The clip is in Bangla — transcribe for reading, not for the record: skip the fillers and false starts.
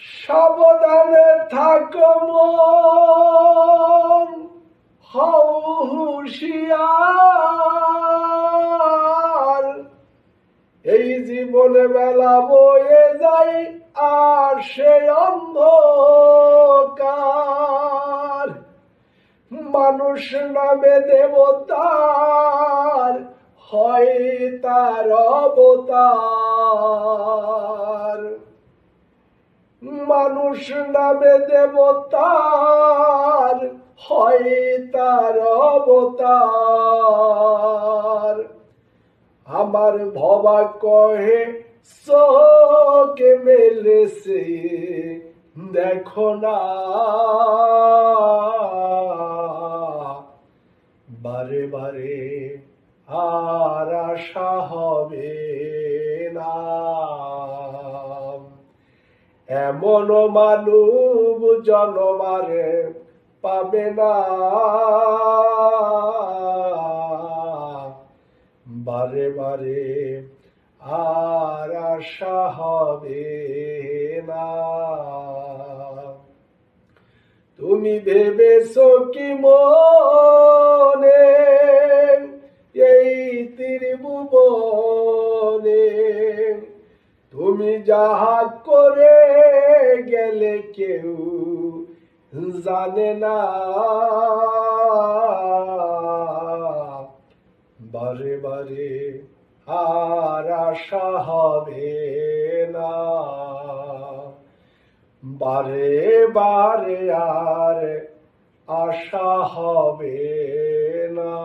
সাবধানে থাকো মন, হও হুঁশিয়ার। এই জীবনে বেলা বয়ে যায় আর সে অন্ধকার। মানুষ নামে দেবতার হয় তার অবতার। মানুষ নামে দেবতার হয় তার অবতার। আমার ভবা কহে চোখে মেলেছে দেখো না, বারে বারে আর আশা হবে না। এমন মানব জনমারে পাবে না, বারে বারে আর আশা হবে না। তুমি ভেবেছো কি মনে এই ত্রিভুবনে তুমি যাহা করে গেলে কেউ জানে না, বারে বারে আর আশা হবে না, বারে বারে আর আশা হবে না।